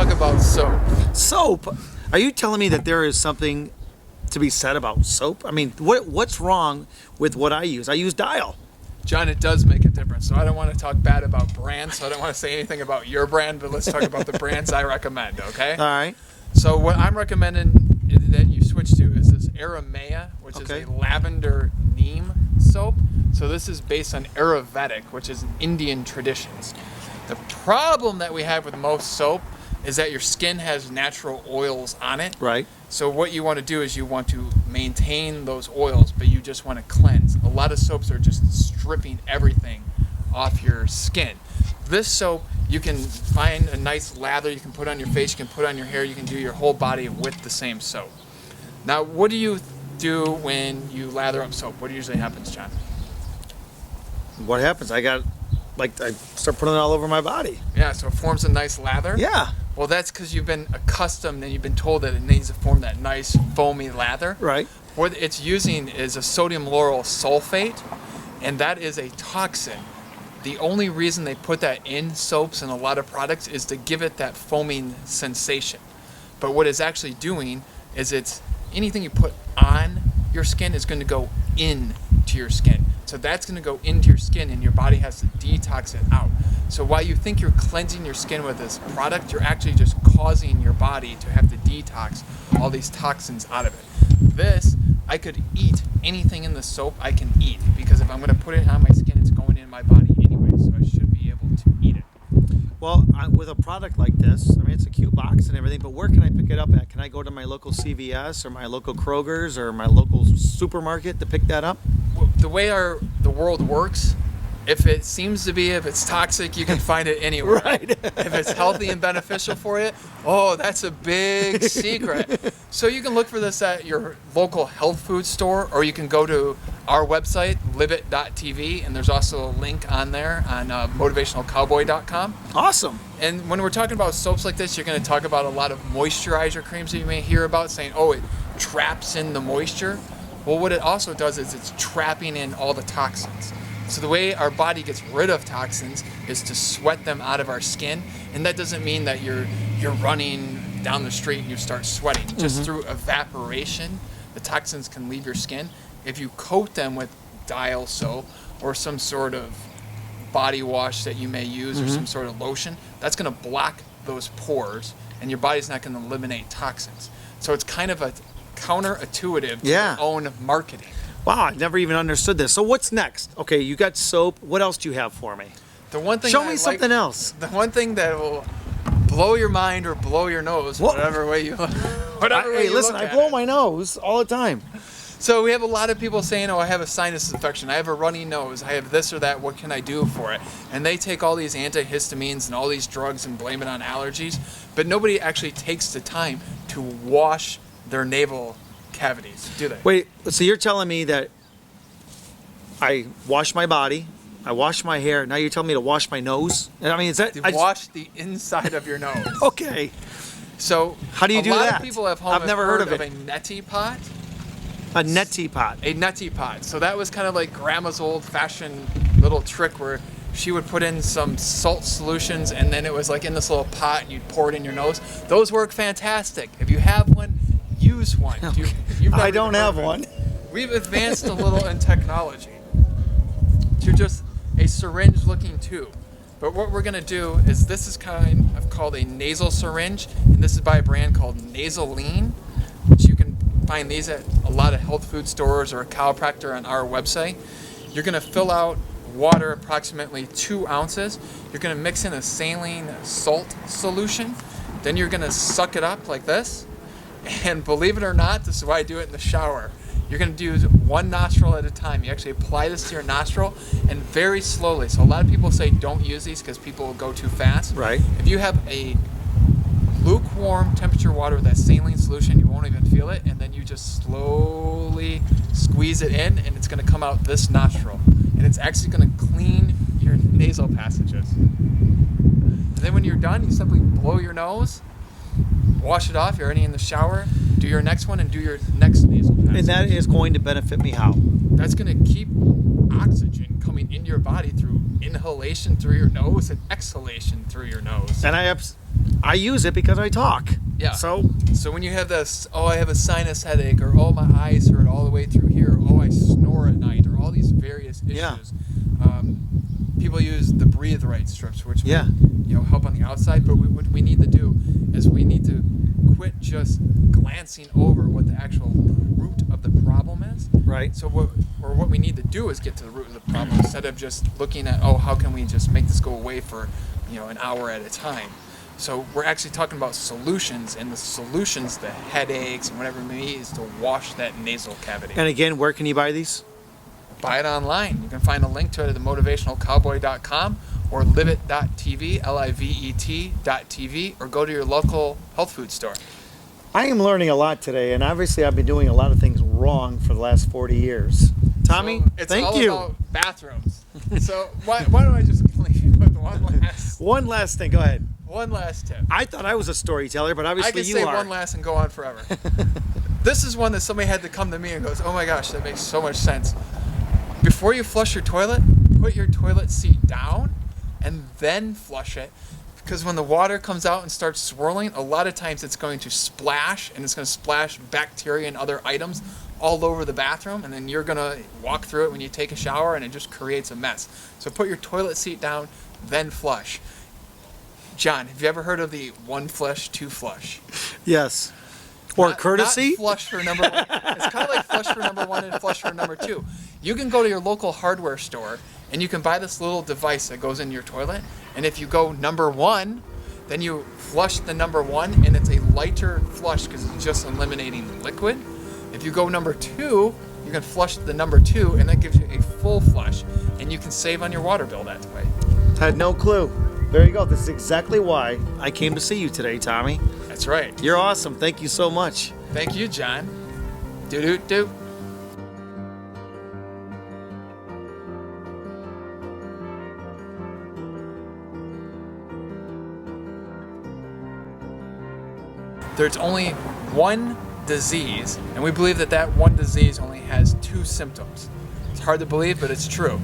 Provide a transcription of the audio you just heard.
talk about soap. Soap? Are you telling me that there is something to be said about soap? I mean, what's wrong with what I use? I use Dial. John, it does make a difference. So I don't want to talk bad about brands, so I don't want to say anything about your brand, but let's talk about the brands I recommend, okay? All right. So what I'm recommending that you switch to is this Aramea, which is a lavender neem soap. So this is based on Ayurvedic, which is Indian traditions. The problem that we have with most soap is that your skin has natural oils on it. Right. So what you want to do is you want to maintain those oils, but you just want to cleanse. A lot of soaps are just stripping everything off your skin. This soap, you can find a nice lather you can put on your face, you can put on your hair, you can do your whole body with the same soap. Now, what do you do when you lather up soap? What usually happens, John? What happens? I start putting it all over my body. Yeah, so it forms a nice lather? Yeah. Well, that's because you've been accustomed and you've been told that it needs to form that nice foamy lather. Right. What it's using is a sodium lauryl sulfate, and that is a toxin. The only reason they put that in soaps and a lot of products is to give it that foaming sensation. But what it's actually doing is it's anything you put on your skin is going to go into your skin. So that's going to go into your skin and your body has to detox it out. So while you think you're cleansing your skin with this product, you're actually just causing your body to have to detox all these toxins out of it. This, I could eat anything in the soap I can eat, because if I'm going to put it on my skin, it's going in my body anyway, so I should be able to eat it. Well, with a product like this, I mean, it's a cute box and everything, but where can I pick it up at? Can I go to my local CVS or my local Kroger's or my local supermarket to pick that up? The way the world works, if it's toxic, you can find it anywhere. Right. If it's healthy and beneficial for you, that's a big secret. So you can look for this at your local health food store, or you can go to our website, LIVET.tv, and there's also a link on there on motivationalcowboy.com. Awesome. And when we're talking about soaps like this, you're going to talk about a lot of moisturizer creams that you may hear about, saying, it traps in the moisture. Well, what it also does is it's trapping in all the toxins. So the way our body gets rid of toxins is to sweat them out of our skin, and that doesn't mean that you're running down the street and you start sweating. Just through evaporation, the toxins can leave your skin. If you coat them with Dial soap or some sort of body wash that you may use or some sort of lotion, that's going to block those pores, and your body's not going to eliminate toxins. So it's kind of a counterintuitive to your own marketing. Wow, I never even understood this. So what's next? Okay, you got soap. What else do you have for me? The one thing Show me something else. The one thing that will blow your mind or blow your nose, whatever way you listen, I blow my nose all the time. So we have a lot of people saying, I have a sinus infection, I have a runny nose, I have this or that, what can I do for it? And they take all these antihistamines and all these drugs and blame it on allergies, but nobody actually takes the time to wash their nasal cavities, do they? Wait, so you're telling me that I wash my body, I wash my hair, now you're telling me to wash my nose? I mean, is that... Wash the inside of your nose. Okay. So how do you do that? A lot of people have I've never heard of it. A neti pot. A neti pot. A neti pot. So that was kind of like grandma's old-fashioned little trick where she would put in some salt solutions and then it was like in this little pot and you'd pour it in your nose. Those work fantastic. If you have one, use one. Okay. I don't have one. We've advanced a little in technology to just a syringe-looking tube. But what we're going to do is this is kind of called a nasal syringe, and this is by a brand called Nasaline, which you can find these at a lot of health food stores or a chiropractor on our website. You're going to fill out water approximately 2 ounces. You're going to mix in a saline salt solution. Then you're going to suck it up like this. And believe it or not, this is why I do it in the shower. You're going to do one nostril at a time. You actually apply this to your nostril and very slowly. So a lot of people say don't use these because people will go too fast. Right. If you have a lukewarm temperature water with that saline solution, you won't even feel it. And then you just slowly squeeze it in and it's going to come out this nostril. And it's actually going to clean your nasal passages. And then when you're done, you simply blow your nose, wash it off. You're already in the shower. Do your next one and do your next nasal passage. And that is going to benefit me how? That's going to keep oxygen coming going into your body through inhalation through your nose and exhalation through your nose. And I use it because I talk. Yeah. So when you have this, oh, I have a sinus headache, or oh, my eyes hurt all the way through here, or oh, I snore at night, or all these various issues. Yeah. People use the breathe right strips, which Yeah. help on the outside. But what we need to do is we need to quit just glancing over what the actual root of the problem is. right. So what we need to do is get to the root of the problem instead of just looking at, oh, how can we just make this go away for an hour at a time. So we're actually talking about solutions, and the solutions, the headaches and whatever it may be, is to wash that nasal cavity. And again, where can you buy these? Buy it online. You can find a link to it at themotivationalcowboy.com or livet.tv, LIVET.tv, or go to your local health food store. I am learning a lot today, and obviously I've been doing a lot of things wrong for the last 40 years. Tommy, So it's thank all you. about bathrooms. So why don't I just leave you with One last thing, go ahead. one last tip. I thought I was a storyteller, but I obviously could you say are. one last and go on forever. This is one that somebody had to come to me and goes, oh my gosh, that makes so much sense. Before you flush your toilet, put your toilet seat down and then flush it. Because when the water comes out and starts swirling, a lot of times it's going to splash, and it's going to splash bacteria and other items all over the bathroom, and then you're going to walk through it when you take a shower, and it just creates a mess. So put your toilet seat down, then flush. John, have you ever heard of the one flush, two flush? Yes. Or Not courtesy? flush for number one. It's kind of like flush for number one and flush for number two. You can go to your local hardware store and you can buy this little device that goes in your toilet. And if you go number one, then you flush the number one, and it's a lighter flush because it's just eliminating liquid. If you go number two, you can flush the number two, and that gives you a full flush, and you can save on your water bill that way. Had no clue. There you go. This is exactly why I came to see you today, Tommy. That's right. You're awesome. Thank you so much. Thank you, John. Do-do-do. There's only one disease, and we believe that that one disease only has two symptoms. It's hard to believe, but it's true.